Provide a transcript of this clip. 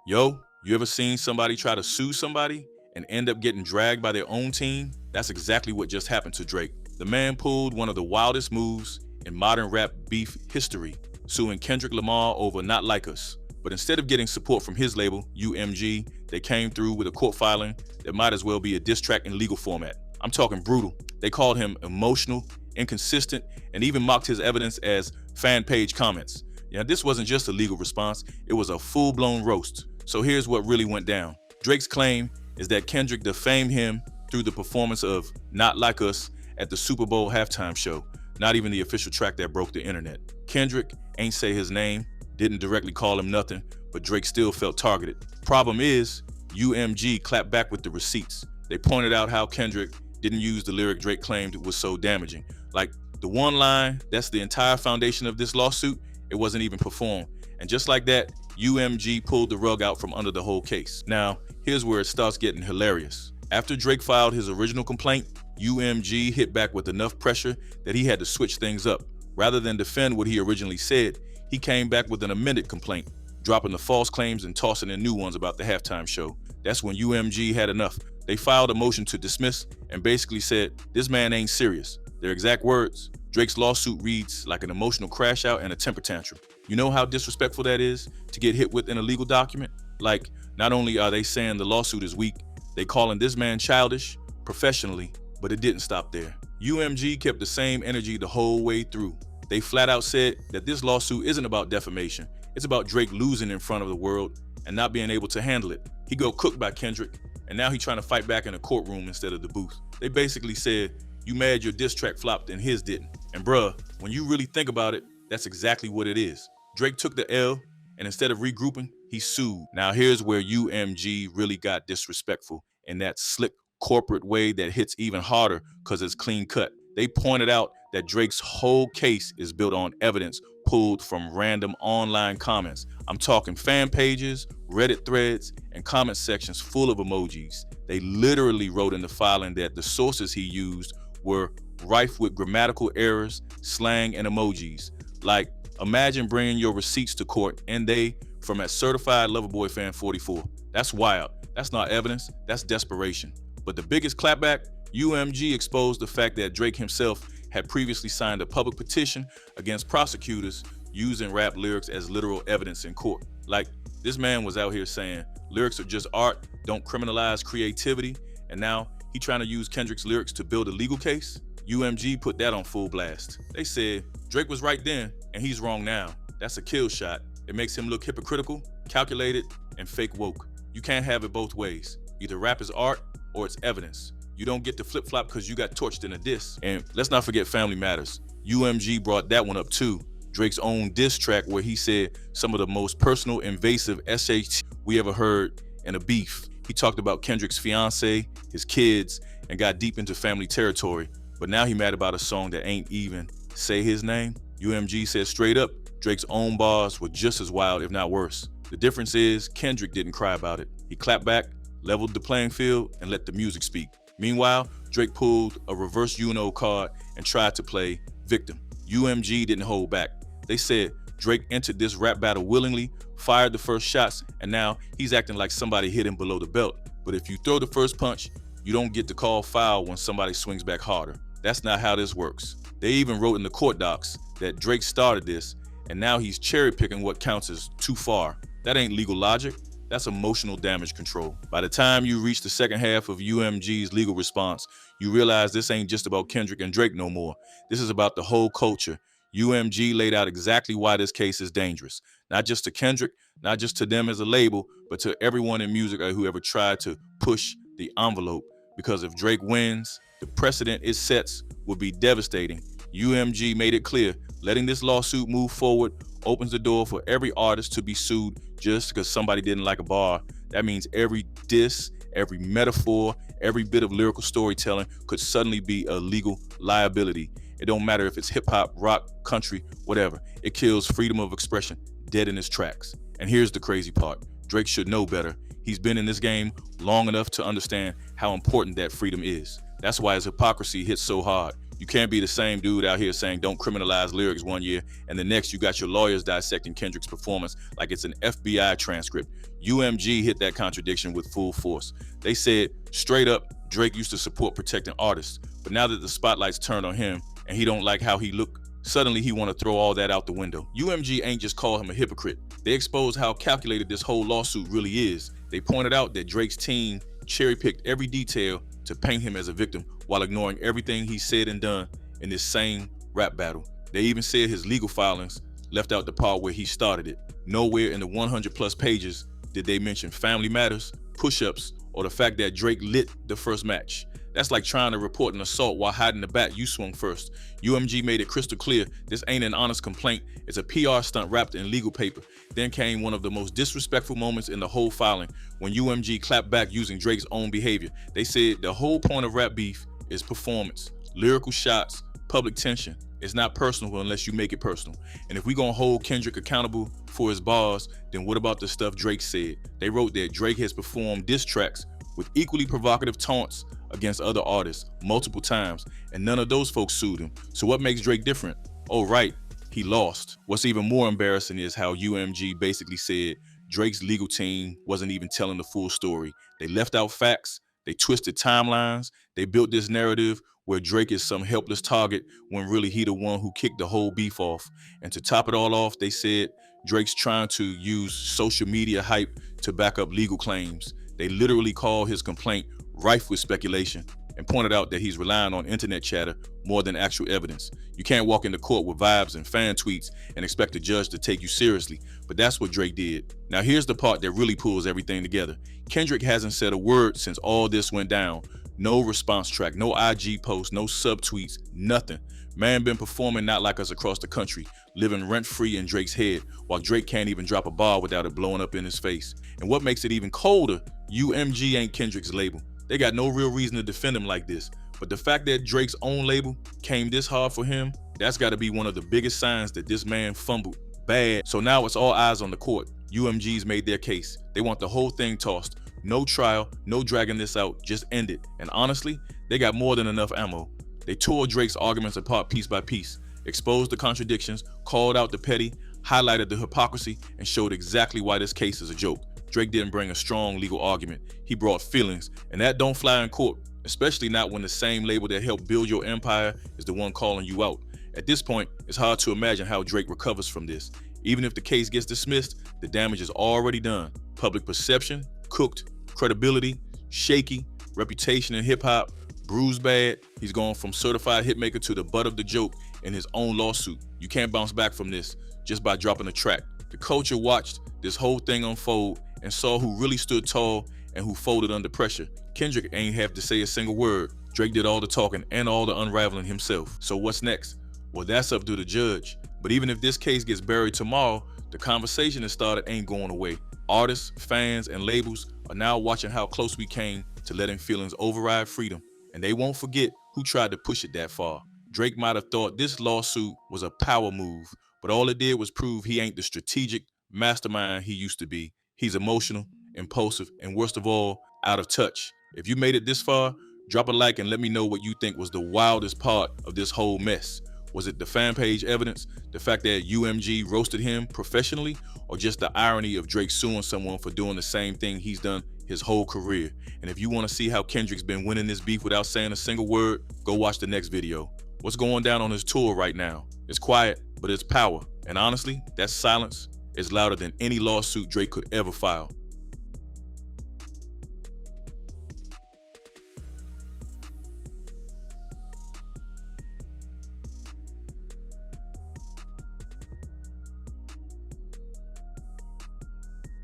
Yo, you ever seen somebody try to sue somebody and end up getting dragged by their own team? That's exactly what just happened to Drake. The man pulled one of the wildest moves in modern rap beef history, suing Kendrick Lamar over Not Like Us. But instead of getting support from his label, UMG, they came through with a court filing that might as well be a diss track in legal format. I'm talking brutal. They called him emotional, inconsistent, and even mocked his evidence as fan page comments. Yeah, this wasn't just a legal response, it was a full-blown roast. So here's what really went down. Drake's claim is that Kendrick defamed him through the performance of Not Like Us at the Super Bowl halftime show, not even the official track that broke the internet. Kendrick ain't say his name, didn't directly call him nothing, but Drake still felt targeted. Problem is, UMG clapped back with the receipts. They pointed out how Kendrick didn't use the lyric Drake claimed was so damaging. Like the one line, that's the entire foundation of this lawsuit, it wasn't even performed. And just like that, UMG pulled the rug out from under the whole case. Now, here's where it starts getting hilarious. After Drake filed his original complaint, UMG hit back with enough pressure that he had to switch things up. Rather than defend what he originally said, he came back with an amended complaint, dropping the false claims and tossing in new ones about the halftime show. That's when UMG had enough. They filed a motion to dismiss and basically said, this man ain't serious. Their exact words, Drake's lawsuit reads like an emotional crash out and a temper tantrum. You know how disrespectful that is to get hit with in a legal document? Like, not only are they saying the lawsuit is weak, they calling this man childish, professionally, but it didn't stop there. UMG kept the same energy the whole way through. They flat out said that this lawsuit isn't about defamation. It's about Drake losing in front of the world and not being able to handle it. He got cooked by Kendrick, and now he's trying to fight back in a courtroom instead of the booth. They basically said, you mad your diss track flopped and his didn't. And bruh, when you really think about it, that's exactly what it is. Drake took the L, and instead of regrouping, he sued. Now here's where UMG really got disrespectful in that slick corporate way that hits even harder because it's clean cut. They pointed out that Drake's whole case is built on evidence pulled from random online comments. I'm talking fan pages, Reddit threads, and comment sections full of emojis. They literally wrote in the filing that the sources he used were rife with grammatical errors, slang, and emojis. Like, imagine bringing your receipts to court and they from a certified Loverboy fan 44. That's wild. That's not evidence, that's desperation. But the biggest clapback, UMG exposed the fact that Drake himself had previously signed a public petition against prosecutors using rap lyrics as literal evidence in court. Like, this man was out here saying lyrics are just art, don't criminalize creativity, and now he trying to use Kendrick's lyrics to build a legal case? UMG put that on full blast. They said, Drake was right then, and he's wrong now. That's a kill shot. It makes him look hypocritical, calculated, and fake woke. You can't have it both ways. Either rap is art, or it's evidence. You don't get to flip-flop because you got torched in a diss. And let's not forget Family Matters. UMG brought that one up too. Drake's own diss track where he said some of the most personal, invasive SH we ever heard in a beef. He talked about Kendrick's fiance, his kids, and got deep into family territory. But now he mad about a song that ain't even say his name. UMG said straight up, Drake's own bars were just as wild, if not worse. The difference is Kendrick didn't cry about it. He clapped back, leveled the playing field, and let the music speak. Meanwhile, Drake pulled a reverse UNO card and tried to play victim. UMG didn't hold back. They said Drake entered this rap battle willingly, fired the first shots, and now he's acting like somebody hit him below the belt. But if you throw the first punch, you don't get to call foul when somebody swings back harder. That's not how this works. They even wrote in the court docs that Drake started this, and now he's cherry picking what counts as too far. That ain't legal logic. That's emotional damage control. By the time you reach the second half of UMG's legal response, you realize this ain't just about Kendrick and Drake no more. This is about the whole culture. UMG laid out exactly why this case is dangerous. Not just to Kendrick, not just to them as a label, but to everyone in music or whoever tried to push the envelope. Because if Drake wins, the precedent it sets would be devastating. UMG made it clear, letting this lawsuit move forward opens the door for every artist to be sued just because somebody didn't like a bar. That means every diss, every metaphor, every bit of lyrical storytelling could suddenly be a legal liability. It don't matter if it's hip hop, rock, country, whatever. It kills freedom of expression dead in its tracks. And here's the crazy part. Drake should know better. He's been in this game long enough to understand how important that freedom is. That's why his hypocrisy hits so hard. You can't be the same dude out here saying don't criminalize lyrics one year, and the next you got your lawyers dissecting Kendrick's performance like it's an FBI transcript. UMG hit that contradiction with full force. They said, straight up, Drake used to support protecting artists, but now that the spotlight's turned on him and he don't like how he look, suddenly he want to throw all that out the window. UMG ain't just called him a hypocrite. They exposed how calculated this whole lawsuit really is. They pointed out that Drake's team cherry-picked every detail to paint him as a victim while ignoring everything he said and done in this same rap battle. They even said his legal filings left out the part where he started it. Nowhere in the 100 plus pages did they mention family matters, push-ups, or the fact that Drake lit the first match. That's like trying to report an assault while hiding the bat you swung first. UMG made it crystal clear this ain't an honest complaint, it's a PR stunt wrapped in legal paper. Then came one of the most disrespectful moments in the whole filing, when UMG clapped back using Drake's own behavior. They said the whole point of rap beef is performance, lyrical shots, public tension. It's not personal unless you make it personal. And if we gonna hold Kendrick accountable for his bars, then what about the stuff Drake said? They wrote that Drake has performed diss tracks with equally provocative taunts against other artists multiple times, and none of those folks sued him. So what makes Drake different? Oh right, he lost. What's even more embarrassing is how UMG basically said Drake's legal team wasn't even telling the full story. They left out facts, they twisted timelines, they built this narrative where Drake is some helpless target when really he the one who kicked the whole beef off. And to top it all off, they said Drake's trying to use social media hype to back up legal claims. They literally call his complaint rife with speculation and pointed out that he's relying on internet chatter more than actual evidence. You can't walk into court with vibes and fan tweets and expect the judge to take you seriously, but that's what Drake did. Now here's the part that really pulls everything together. Kendrick hasn't said a word since all this went down. No response track, no IG post, no subtweets, nothing. Man been performing not like us across the country, living rent-free in Drake's head, while Drake can't even drop a bar without it blowing up in his face. And what makes it even colder, UMG ain't Kendrick's label. They got no real reason to defend him like this. But the fact that Drake's own label came this hard for him, that's gotta be one of the biggest signs that this man fumbled bad. So now it's all eyes on the court. UMG's made their case. They want the whole thing tossed. No trial, no dragging this out, just end it. And honestly, they got more than enough ammo. They tore Drake's arguments apart piece by piece, exposed the contradictions, called out the petty, highlighted the hypocrisy, and showed exactly why this case is a joke. Drake didn't bring a strong legal argument. He brought feelings, and that don't fly in court, especially not when the same label that helped build your empire is the one calling you out. At this point, it's hard to imagine how Drake recovers from this. Even if the case gets dismissed, the damage is already done. Public perception, cooked. Credibility, shaky. Reputation in hip-hop, bruised bad. He's gone from certified hitmaker to the butt of the joke in his own lawsuit. You can't bounce back from this just by dropping a track. The culture watched this whole thing unfold and saw who really stood tall and who folded under pressure. Kendrick ain't have to say a single word. Drake did all the talking and all the unraveling himself. So what's next? Well, that's up to the judge. But even if this case gets buried tomorrow, the conversation that started ain't going away. Artists, fans, and labels are now watching how close we came to letting feelings override freedom. And they won't forget who tried to push it that far. Drake might have thought this lawsuit was a power move, but all it did was prove he ain't the strategic mastermind he used to be. He's emotional, impulsive, and worst of all, out of touch. If you made it this far, drop a like and let me know what you think was the wildest part of this whole mess. Was it the fan page evidence, the fact that UMG roasted him professionally, or just the irony of Drake suing someone for doing the same thing he's done his whole career? And if you want to see how Kendrick's been winning this beef without saying a single word, go watch the next video. What's going down on his tour right now? It's quiet, but it's power. And honestly, that silence is louder than any lawsuit Drake could ever file.